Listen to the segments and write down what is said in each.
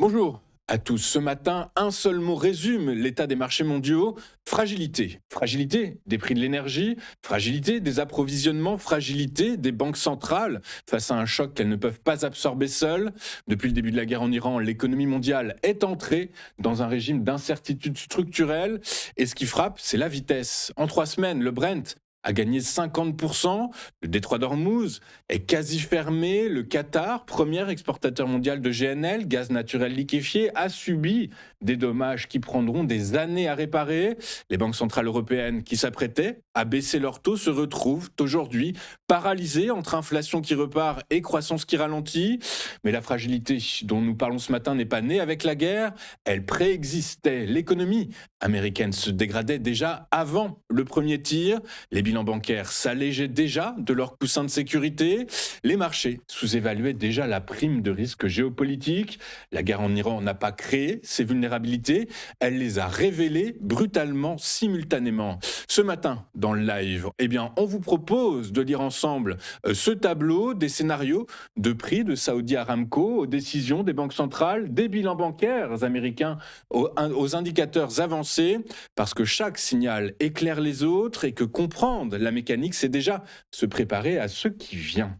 Bonjour à tous. Ce matin, un seul mot résume l'état des marchés mondiaux. Fragilité. Fragilité des prix de l'énergie, fragilité des approvisionnements, fragilité des banques centrales face à un choc qu'elles ne peuvent pas absorber seules. Depuis le début de la guerre en Iran, l'économie mondiale est entrée dans un régime d'incertitude structurelle. Et ce qui frappe, c'est la vitesse. En 3 semaines, le Brent a gagné 50%, le détroit d'Ormuz est quasi fermé, le Qatar, premier exportateur mondial de GNL, gaz naturel liquéfié, a subi des dommages qui prendront des années à réparer. Les banques centrales européennes qui s'apprêtaient à baisser leurs taux se retrouvent aujourd'hui paralysées entre inflation qui repart et croissance qui ralentit. Mais la fragilité dont nous parlons ce matin n'est pas née avec la guerre, elle préexistait. L'économie américaine se dégradait déjà avant le premier tir. Les bilans bancaires s'allégeaient déjà de leur coussin de sécurité. Les marchés sous-évaluaient déjà la prime de risque géopolitique. La guerre en Iran n'a pas créé ces vulnérabilités, elle les a révélées brutalement, simultanément. Ce matin, dans le live, on vous propose de lire ensemble ce tableau des scénarios de prix de Saudi Aramco aux décisions des banques centrales, des bilans bancaires américains aux indicateurs avancés, parce que chaque signal éclaire les autres et que comprendre la mécanique, c'est déjà se préparer à ce qui vient.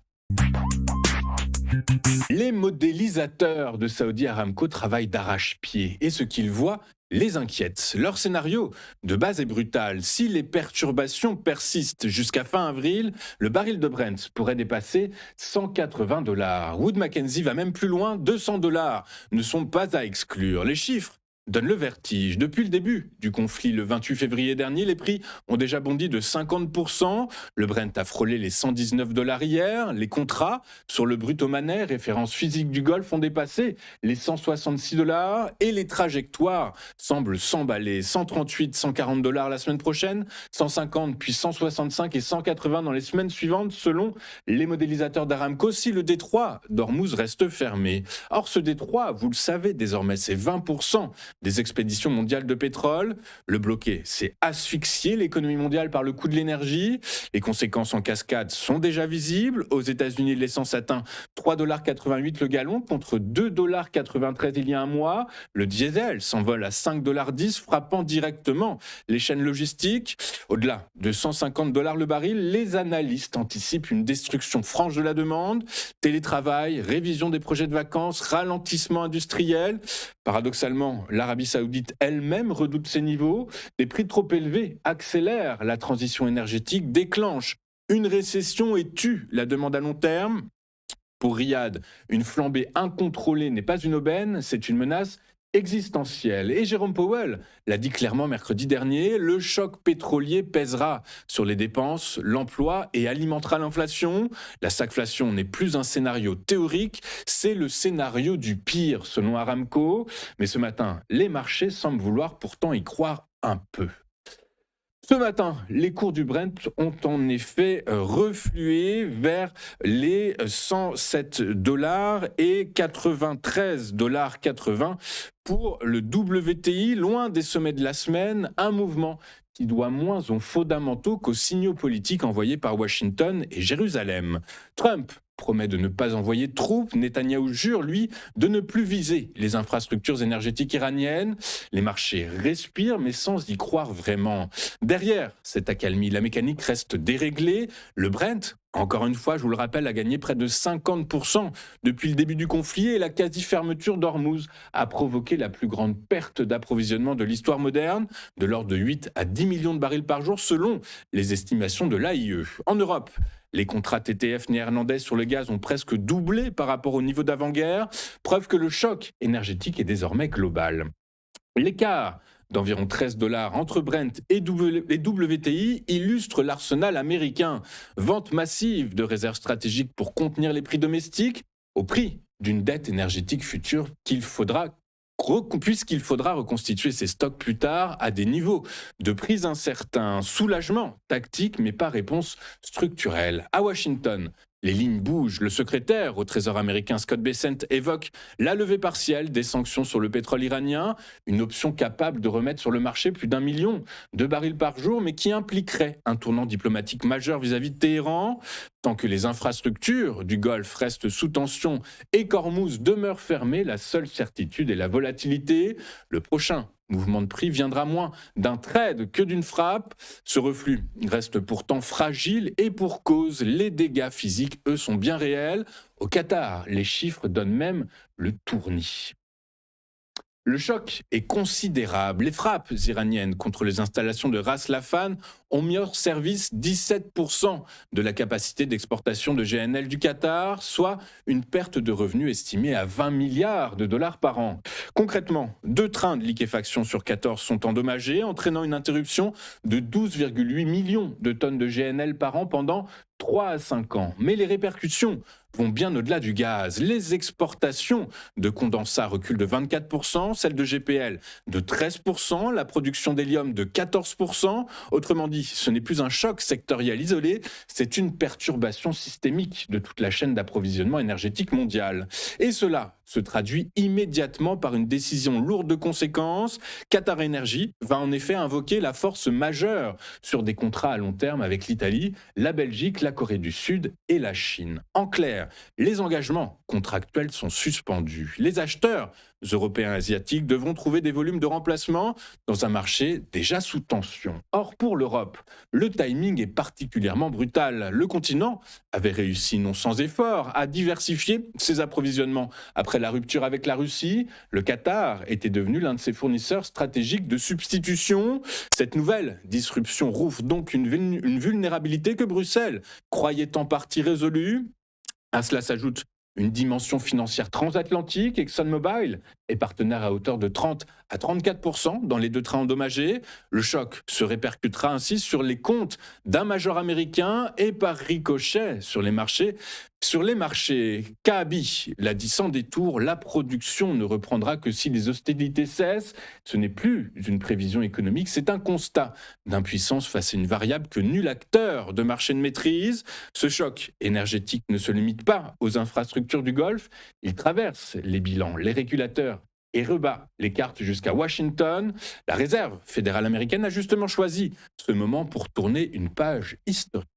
Les modélisateurs de Saudi Aramco travaillent d'arrache-pied et ce qu'ils voient les inquiète. Leur scénario de base est brutal. Si les perturbations persistent jusqu'à fin avril, le baril de Brent pourrait dépasser $180. Wood Mackenzie va même plus loin, $200 ne sont pas à exclure. Les chiffres donnent le vertige. Depuis le début du conflit, le 28 février dernier, les prix ont déjà bondi de 50%. Le Brent a frôlé les $119 hier. Les contrats sur le brut omanais, référence physique du Golfe, ont dépassé les $166 et les trajectoires semblent s'emballer. 138, $140 la semaine prochaine, 150 puis 165 et 180 dans les semaines suivantes selon les modélisateurs d'Aramco si le détroit d'Ormuz reste fermé. Or ce détroit, vous le savez désormais, c'est 20% des expéditions mondiales de pétrole. Le bloquer, c'est asphyxier l'économie mondiale par le coût de l'énergie. Les conséquences en cascade sont déjà visibles. Aux États-Unis, l'essence atteint $3,88 le gallon contre $2,93 il y a un mois. Le diesel s'envole à $5,10, frappant directement les chaînes logistiques. Au-delà de $150 le baril, les analystes anticipent une destruction franche de la demande. Télétravail, révision des projets de vacances, ralentissement industriel. Paradoxalement, l'Arabie Saoudite elle-même redoute ces niveaux. Des prix trop élevés accélèrent la transition énergétique, déclenchent une récession et tuent la demande à long terme. Pour Riyad, une flambée incontrôlée n'est pas une aubaine, c'est une menace existentielle. Et Jérôme Powell l'a dit clairement mercredi dernier, le choc pétrolier pèsera sur les dépenses, l'emploi et alimentera l'inflation. La stagflation n'est plus un scénario théorique, c'est le scénario du pire selon Aramco. Mais ce matin, les marchés semblent vouloir pourtant y croire un peu. Ce matin, les cours du Brent ont en effet reflué vers les $107 et $93,80 pour le WTI, loin des sommets de la semaine, un mouvement qui doit moins aux fondamentaux qu'aux signaux politiques envoyés par Washington et Jérusalem. Trump promet de ne pas envoyer de troupes. Netanyahou jure, lui, de ne plus viser les infrastructures énergétiques iraniennes. Les marchés respirent, mais sans y croire vraiment. Derrière cette accalmie, la mécanique reste déréglée. Le Brent, encore une fois, je vous le rappelle, a gagné près de 50% depuis le début du conflit et la quasi-fermeture d'Ormuz a provoqué la plus grande perte d'approvisionnement de l'histoire moderne, de l'ordre de 8 à 10 millions de barils par jour selon les estimations de l'AIE. En Europe, les contrats TTF néerlandais sur le gaz ont presque doublé par rapport au niveau d'avant-guerre, preuve que le choc énergétique est désormais global. L'écart d'environ $13 entre Brent et WTI illustre l'arsenal américain. Vente massive de réserves stratégiques pour contenir les prix domestiques au prix d'une dette énergétique future puisqu'il faudra reconstituer ces stocks plus tard à des niveaux de prix incertains. Soulagement tactique, mais pas réponse structurelle. À Washington, Les lignes bougent. Le secrétaire au Trésor américain Scott Bessent évoque la levée partielle des sanctions sur le pétrole iranien, une option capable de remettre sur le marché plus d'1 million de barils par jour, mais qui impliquerait un tournant diplomatique majeur vis-à-vis de Téhéran. Tant que les infrastructures du Golfe restent sous tension et qu'Ormuz demeure fermé, la seule certitude est la volatilité. Le prochain mouvement de prix viendra moins d'un trade que d'une frappe. Ce reflux reste pourtant fragile et pour cause, les dégâts physiques, eux, sont bien réels. Au Qatar, les chiffres donnent même le tournis. Le choc est considérable. Les frappes iraniennes contre les installations de Ras Laffan ont mis hors service 17% de la capacité d'exportation de GNL du Qatar, soit une perte de revenus estimée à 20 milliards de dollars par an. Concrètement, 2 trains de liquéfaction sur 14 sont endommagés, entraînant une interruption de 12,8 millions de tonnes de GNL par an pendant 3 à 5 ans. Mais les répercussions vont bien au-delà du gaz. Les exportations de condensats reculent de 24%, celles de GPL de 13%, la production d'hélium de 14%. Autrement dit, ce n'est plus un choc sectoriel isolé, c'est une perturbation systémique de toute la chaîne d'approvisionnement énergétique mondiale. Et cela se traduit immédiatement par une décision lourde de conséquences. Qatar Energy va en effet invoquer la force majeure sur des contrats à long terme avec l'Italie, la Belgique, la Corée du Sud et la Chine. En clair, les engagements contractuels sont suspendus. Les acheteurs européens et asiatiques devront trouver des volumes de remplacement dans un marché déjà sous tension. Or, pour l'Europe, le timing est particulièrement brutal. Le continent avait réussi, non sans effort, à diversifier ses approvisionnements. Après la rupture avec la Russie, le Qatar était devenu l'un de ses fournisseurs stratégiques de substitution. Cette nouvelle disruption rouvre donc une vulnérabilité que Bruxelles croyait en partie résolue. À cela s'ajoute une dimension financière transatlantique. ExxonMobil est partenaire à hauteur de 30 à 34% dans les 2 trains endommagés. Le choc se répercutera ainsi sur les comptes d'un major américain et par ricochet sur les marchés. Sur les marchés, Kabi l'a dit sans détour, la production ne reprendra que si les hostilités cessent. Ce n'est plus une prévision économique, c'est un constat d'impuissance face à une variable que nul acteur de marché ne maîtrise. Ce choc énergétique ne se limite pas aux infrastructures du Golfe, il traverse les bilans, les régulateurs et rebat les cartes jusqu'à Washington. La Réserve fédérale américaine a justement choisi ce moment pour tourner une page historique.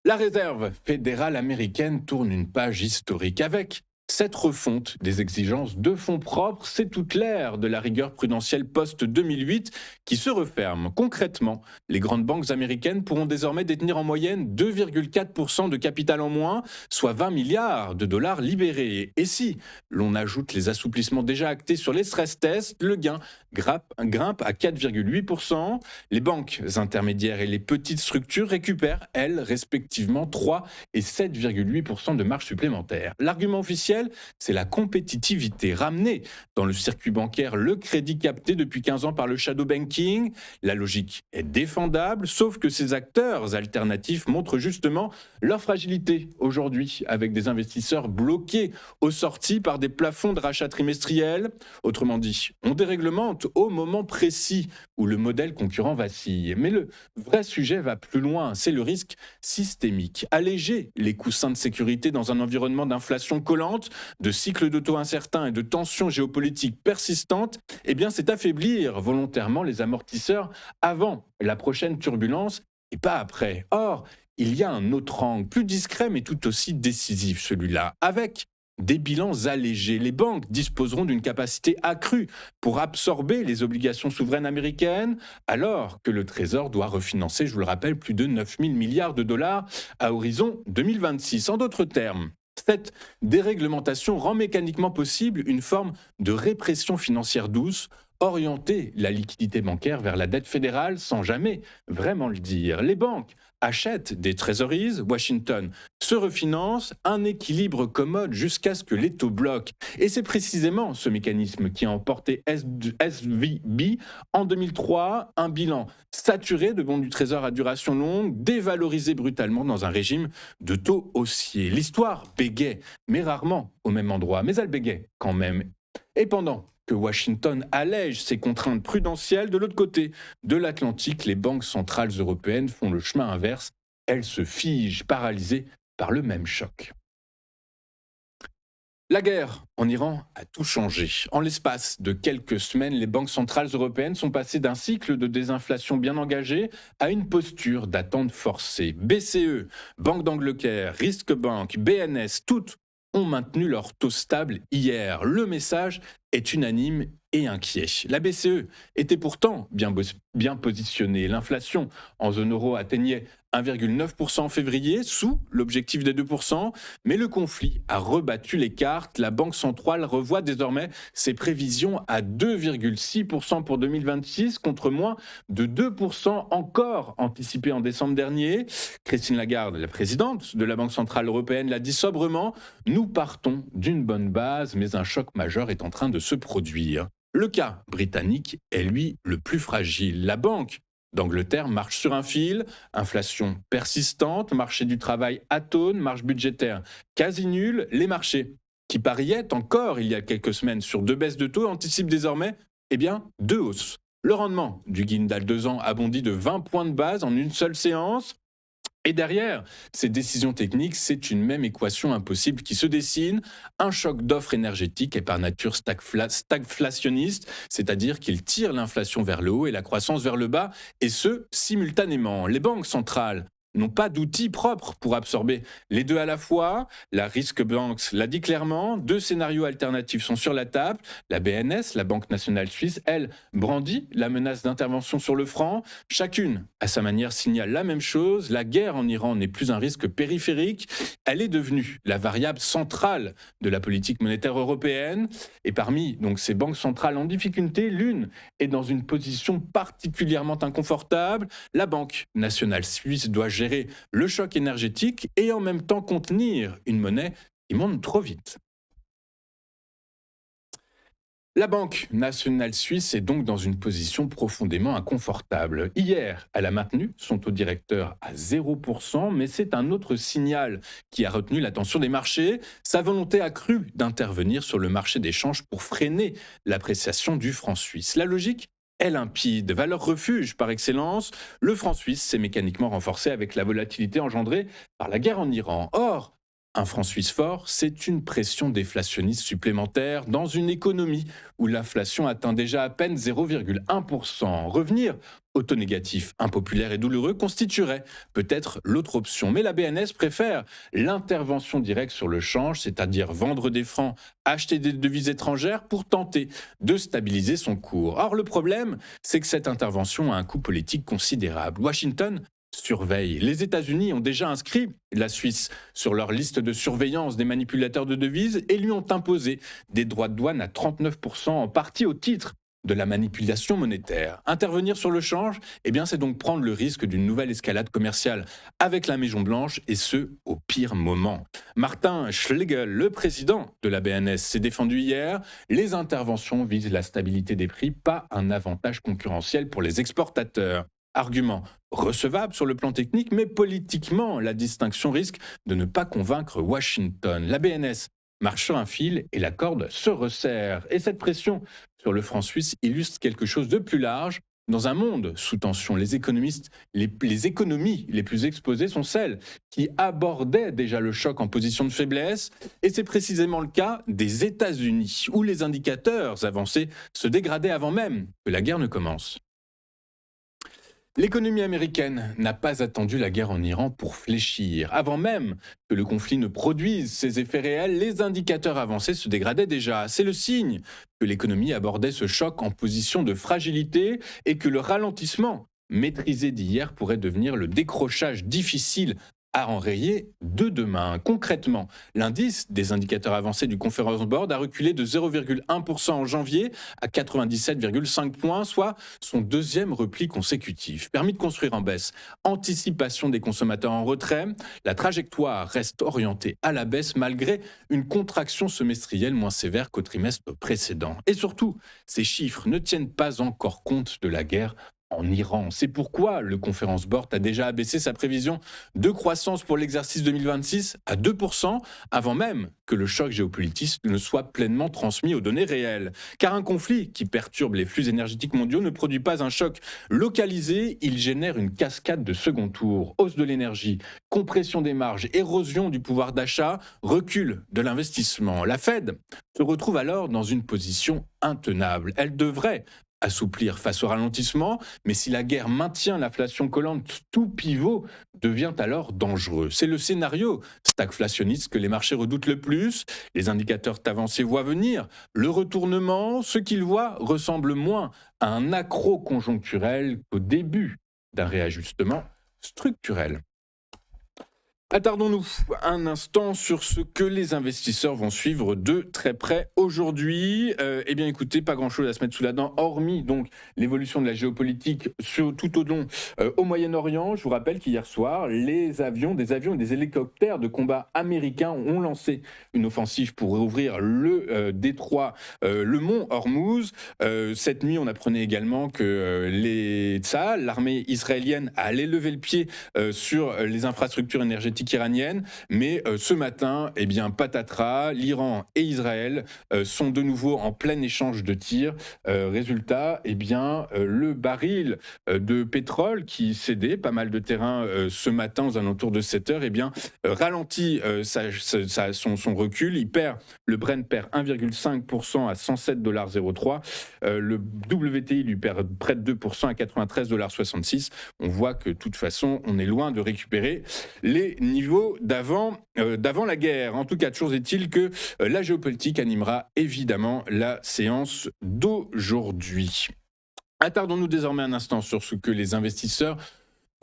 La Réserve fédérale américaine tourne une page historique avec cette refonte des exigences de fonds propres. C'est toute l'ère de la rigueur prudentielle post-2008 qui se referme. Concrètement, les grandes banques américaines pourront désormais détenir en moyenne 2,4% de capital en moins, soit 20 milliards de dollars libérés. Et si l'on ajoute les assouplissements déjà actés sur les stress tests, le gain grimpe à 4,8%. Les banques intermédiaires et les petites structures récupèrent, elles, respectivement 3 et 7,8% de marge supplémentaire. L'argument officiel, c'est la compétitivité. Ramener dans le circuit bancaire le crédit capté depuis 15 ans par le shadow banking. La logique est défendable, sauf que ces acteurs alternatifs montrent justement leur fragilité aujourd'hui, avec des investisseurs bloqués aux sorties par des plafonds de rachat trimestriels. Autrement dit, on déréglemente au moment précis où le modèle concurrent vacille. Mais le vrai sujet va plus loin, c'est le risque systémique. Alléger les coussins de sécurité dans un environnement d'inflation collante, de cycles de taux incertains et de tensions géopolitiques persistantes, eh bien c'est affaiblir volontairement les amortisseurs avant la prochaine turbulence et pas après. Or, il y a un autre angle, plus discret mais tout aussi décisif, celui-là, avec des bilans allégés. Les banques disposeront d'une capacité accrue pour absorber les obligations souveraines américaines, alors que le Trésor doit refinancer, je vous le rappelle, plus de 9 000 milliards de dollars à horizon 2026. En d'autres termes, cette déréglementation rend mécaniquement possible une forme de répression financière douce, orienter la liquidité bancaire vers la dette fédérale sans jamais vraiment le dire. Les banques achètent des trésoreries, Washington se refinance, un équilibre commode jusqu'à ce que les taux bloquent. Et c'est précisément ce mécanisme qui a emporté SVB en 2003, un bilan saturé de bons du Trésor à duration longue, dévalorisé brutalement dans un régime de taux haussiers. L'histoire bégaie, mais rarement au même endroit, mais elle bégaie quand même. Et pendant que Washington allège ses contraintes prudentielles, de l'autre côté de l'Atlantique, les banques centrales européennes font le chemin inverse elles se figent, paralysées par le même choc. La guerre en Iran a tout changé. En l'espace de quelques semaines, les banques centrales européennes sont passées d'un cycle de désinflation bien engagé à une posture d'attente forcée. BCE, Banque d'Angleterre, Risk Bank, BNS, toutes ont maintenu leur taux stable hier. Le message est unanime et inquiet. La BCE était pourtant bien positionnée. L'inflation en zone euro atteignait 1,9% en février, sous l'objectif des 2%, mais le conflit a rebattu les cartes. La Banque centrale revoit désormais ses prévisions à 2,6% pour 2026 contre moins de 2% encore anticipé en décembre dernier. Christine Lagarde, la présidente de la Banque centrale européenne, l'a dit sobrement, nous partons d'une bonne base, mais un choc majeur est en train de se produire. Le cas britannique est lui le plus fragile. La Banque d'Angleterre marche sur un fil, inflation persistante, marché du travail atone, marge budgétaire quasi nulle. Les marchés, qui pariaient encore il y a quelques semaines sur 2 baisses de taux, anticipent désormais 2 hausses. Le rendement du Guindal 2 ans a bondi de 20 points de base en une seule séance. Et derrière ces décisions techniques, c'est une même équation impossible qui se dessine. Un choc d'offres énergétiques est par nature stagflationniste, c'est-à-dire qu'il tire l'inflation vers le haut et la croissance vers le bas, et ce, simultanément. Les banques centrales n'ont pas d'outils propres pour absorber les deux à la fois. La Risk Bank l'a dit clairement, 2 scénarios alternatifs sont sur la table. La BNS, la Banque nationale suisse, elle, brandit la menace d'intervention sur le franc. Chacune, à sa manière, signale la même chose. La guerre en Iran n'est plus un risque périphérique. Elle est devenue la variable centrale de la politique monétaire européenne. Et parmi donc, ces banques centrales en difficulté, l'une est dans une position particulièrement inconfortable. La Banque nationale suisse doit gérer le choc énergétique et en même temps contenir une monnaie qui monte trop vite. La Banque nationale suisse est donc dans une position profondément inconfortable. Hier, elle a maintenu son taux directeur à 0%, mais c'est un autre signal qui a retenu l'attention des marchés, sa volonté accrue d'intervenir sur le marché des changes pour freiner l'appréciation du franc suisse. La logique est limpide, valeur refuge par excellence, le franc suisse s'est mécaniquement renforcé avec la volatilité engendrée par la guerre en Iran. Or, un franc suisse fort, c'est une pression déflationniste supplémentaire dans une économie où l'inflation atteint déjà à peine 0,1%. Revenir au taux négatif, impopulaire et douloureux, constituerait peut-être l'autre option. Mais la BNS préfère l'intervention directe sur le change, c'est-à-dire vendre des francs, acheter des devises étrangères pour tenter de stabiliser son cours. Or, le problème, c'est que cette intervention a un coût politique considérable. Washington surveille. Les États-Unis ont déjà inscrit la Suisse sur leur liste de surveillance des manipulateurs de devises et lui ont imposé des droits de douane à 39%, en partie au titre de la manipulation monétaire. Intervenir sur le change, c'est donc prendre le risque d'une nouvelle escalade commerciale avec la Maison-Blanche, et ce, au pire moment. Martin Schlegel, le président de la BNS, s'est défendu hier. Les interventions visent la stabilité des prix, pas un avantage concurrentiel pour les exportateurs. Argument recevable sur le plan technique, mais politiquement, la distinction risque de ne pas convaincre Washington. La BNS marche sur un fil et la corde se resserre. Et cette pression sur le franc suisse illustre quelque chose de plus large. Dans un monde sous tension, les économies les plus exposées sont celles qui abordaient déjà le choc en position de faiblesse. Et c'est précisément le cas des États-Unis, où les indicateurs avancés se dégradaient avant même que la guerre ne commence. L'économie américaine n'a pas attendu la guerre en Iran pour fléchir. Avant même que le conflit ne produise ses effets réels, les indicateurs avancés se dégradaient déjà. C'est le signe que l'économie abordait ce choc en position de fragilité et que le ralentissement maîtrisé d'hier pourrait devenir le décrochage difficile à enrayer de demain. Concrètement, l'indice des indicateurs avancés du Conference Board a reculé de 0,1% en janvier à 97,5 points, soit son deuxième repli consécutif. Permis de construire en baisse, anticipation des consommateurs en retrait, la trajectoire reste orientée à la baisse malgré une contraction semestrielle moins sévère qu'au trimestre précédent. Et surtout, ces chiffres ne tiennent pas encore compte de la guerre en Iran. C'est pourquoi le Conference Board a déjà abaissé sa prévision de croissance pour l'exercice 2026 à 2%, avant même que le choc géopolitique ne soit pleinement transmis aux données réelles. Car un conflit qui perturbe les flux énergétiques mondiaux ne produit pas un choc localisé, il génère une cascade de second tour. Hausse de l'énergie, compression des marges, érosion du pouvoir d'achat, recul de l'investissement. La Fed se retrouve alors dans une position intenable. Elle devrait assouplir face au ralentissement, mais si la guerre maintient l'inflation collante, tout pivot devient alors dangereux. C'est le scénario stagflationniste que les marchés redoutent le plus. Les indicateurs avancés voient venir le retournement. Ce qu'ils voient ressemble moins à un accro conjoncturel qu'au début d'un réajustement structurel. Attardons-nous un instant sur ce que les investisseurs vont suivre de très près aujourd'hui. Eh bien, écoutez, pas grand-chose à se mettre sous la dent, hormis donc l'évolution de la géopolitique tout au long au Moyen-Orient. Je vous rappelle qu'hier soir, des avions et des hélicoptères de combat américains ont lancé une offensive pour ouvrir le détroit, le mont Hormuz. Cette nuit, on apprenait également que l'armée israélienne, allait lever le pied sur les infrastructures énergétiques iranienne, mais ce matin, eh bien, patatras, l'Iran et Israël sont de nouveau en plein échange de tirs. Résultat, eh bien, le baril de pétrole qui cédait pas mal de terrain ce matin aux alentours de 7 heures, eh bien, ralentit son recul. Le Brent perd 1,5% à 107,03 $. Le WTI lui perd près de 2% à 93,66 $. On voit que de toute façon, on est loin de récupérer les niveaux d'avant la guerre. En tout cas, toujours est-il que la géopolitique animera évidemment la séance d'aujourd'hui. Attardons-nous désormais un instant sur ce que les investisseurs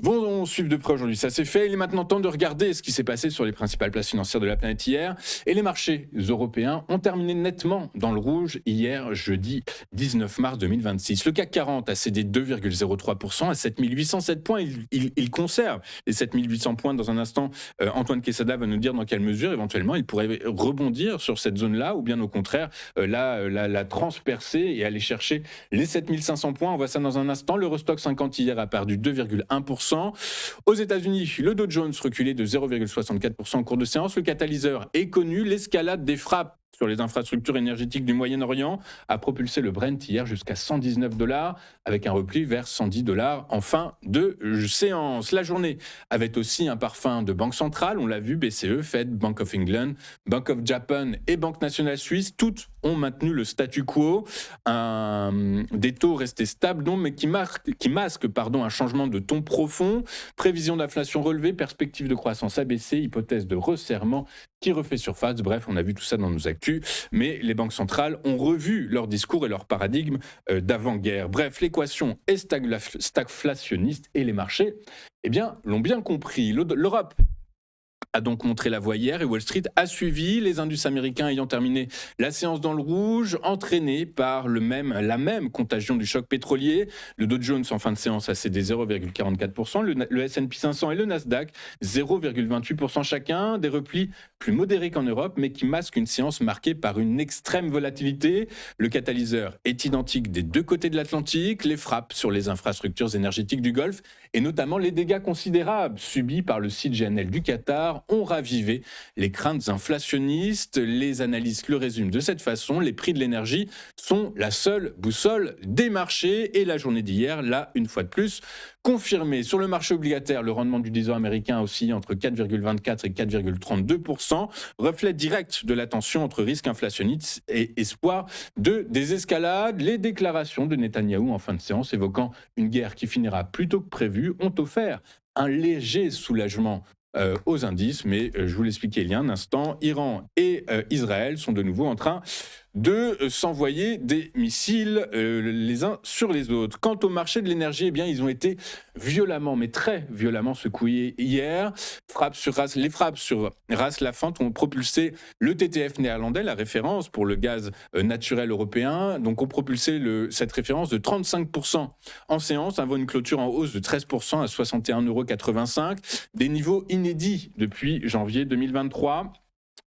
vont suivre de près aujourd'hui. Ça c'est fait. Il est maintenant temps de regarder ce qui s'est passé sur les principales places financières de la planète hier. Et les marchés européens ont terminé nettement dans le rouge hier, jeudi 19 mars 2026. Le CAC 40 a cédé 2,03% à 7807 points. Il conserve les 7800 points dans un instant. Antoine Quesada va nous dire dans quelle mesure, éventuellement, il pourrait rebondir sur cette zone-là, ou bien au contraire, la transpercer et aller chercher les 7500 points. On voit ça dans un instant. L'Eurostoxx 50 hier a perdu 2,1%. Aux États-Unis, le Dow Jones reculait de 0,64% en cours de séance. Le catalyseur est connu. L'escalade des frappes sur les infrastructures énergétiques du Moyen-Orient a propulsé le Brent hier jusqu'à 119 $, avec un repli vers 110 $ en fin de séance. La journée avait aussi un parfum de banque centrale. On l'a vu, BCE, Fed, Bank of England, Bank of Japan et Banque nationale suisse, toutes ont maintenu le statu quo. Des taux restés stables, donc, mais qui masquent un changement de ton profond. Prévision d'inflation relevée, perspective de croissance abaissée, hypothèse de resserrement qui refait surface. Bref, on a vu tout ça dans nos actus, mais les banques centrales ont revu leur discours et leur paradigme d'avant-guerre. Bref, l'équation est stagflationniste et les marchés l'ont bien compris. L'Europe a donc montré la voie hier et Wall Street a suivi, les indices américains ayant terminé la séance dans le rouge, entraînés par la même contagion du choc pétrolier. Le Dow Jones en fin de séance a cédé 0,44%, le S&P 500 et le Nasdaq 0,28% chacun, des replis plus modérés qu'en Europe, mais qui masquent une séance marquée par une extrême volatilité. Le catalyseur est identique des deux côtés de l'Atlantique, les frappes sur les infrastructures énergétiques du Golfe et notamment les dégâts considérables subis par le site GNL du Qatar ont ravivé les craintes inflationnistes. Les analystes le résument de cette façon: les prix de l'énergie sont la seule boussole des marchés. Et la journée d'hier l'a une fois de plus confirmé. Sur le marché obligataire, le rendement du 10 ans américain a oscillé entre 4,24 et 4,32%, reflet direct de la tension entre risque inflationniste et espoir de désescalade. Les déclarations de Netanyahou en fin de séance évoquant une guerre qui finira plus tôt que prévu ont offert un léger soulagement aux indices, mais je vous l'expliquais il y a un instant, Iran et Israël sont de nouveau en train de s'envoyer des missiles les uns sur les autres. Quant au marché de l'énergie, ils ont été violemment, mais très violemment secoués hier. Les frappes sur Ras Laffan ont propulsé le TTF néerlandais, la référence pour le gaz naturel européen, donc ont propulsé cette référence de 35% en séance, avant une clôture en hausse de 13% à 61,85 €, des niveaux inédits depuis janvier 2023.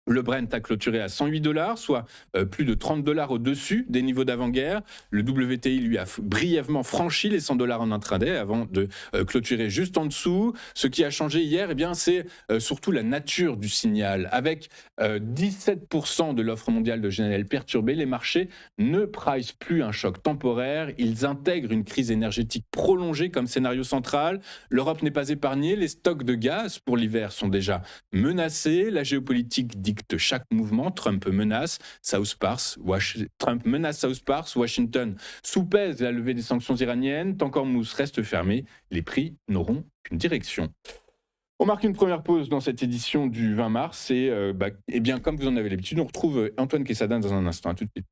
Le Brent a clôturé à 108 dollars, soit plus de 30 dollars au-dessus des niveaux d'avant-guerre. Le WTI, lui, a brièvement franchi les 100 dollars en intraday avant de clôturer juste en dessous. Ce qui a changé hier, eh bien, c'est surtout la nature du signal. Avec 17% de l'offre mondiale de GNL perturbée, les marchés ne price plus un choc temporaire. Ils intègrent une crise énergétique prolongée comme scénario central. L'Europe n'est pas épargnée. Les stocks de gaz pour l'hiver sont déjà menacés. La géopolitique dicte chaque mouvement. Trump menace South Pars, Washington soupèse la levée des sanctions iraniennes. Tant qu'Hormuz reste fermé, les prix n'auront qu'une direction. On marque une première pause dans cette édition du 20 mars et, eh bien, comme vous en avez l'habitude, on retrouve Antoine Quesada dans un instant. À tout de suite.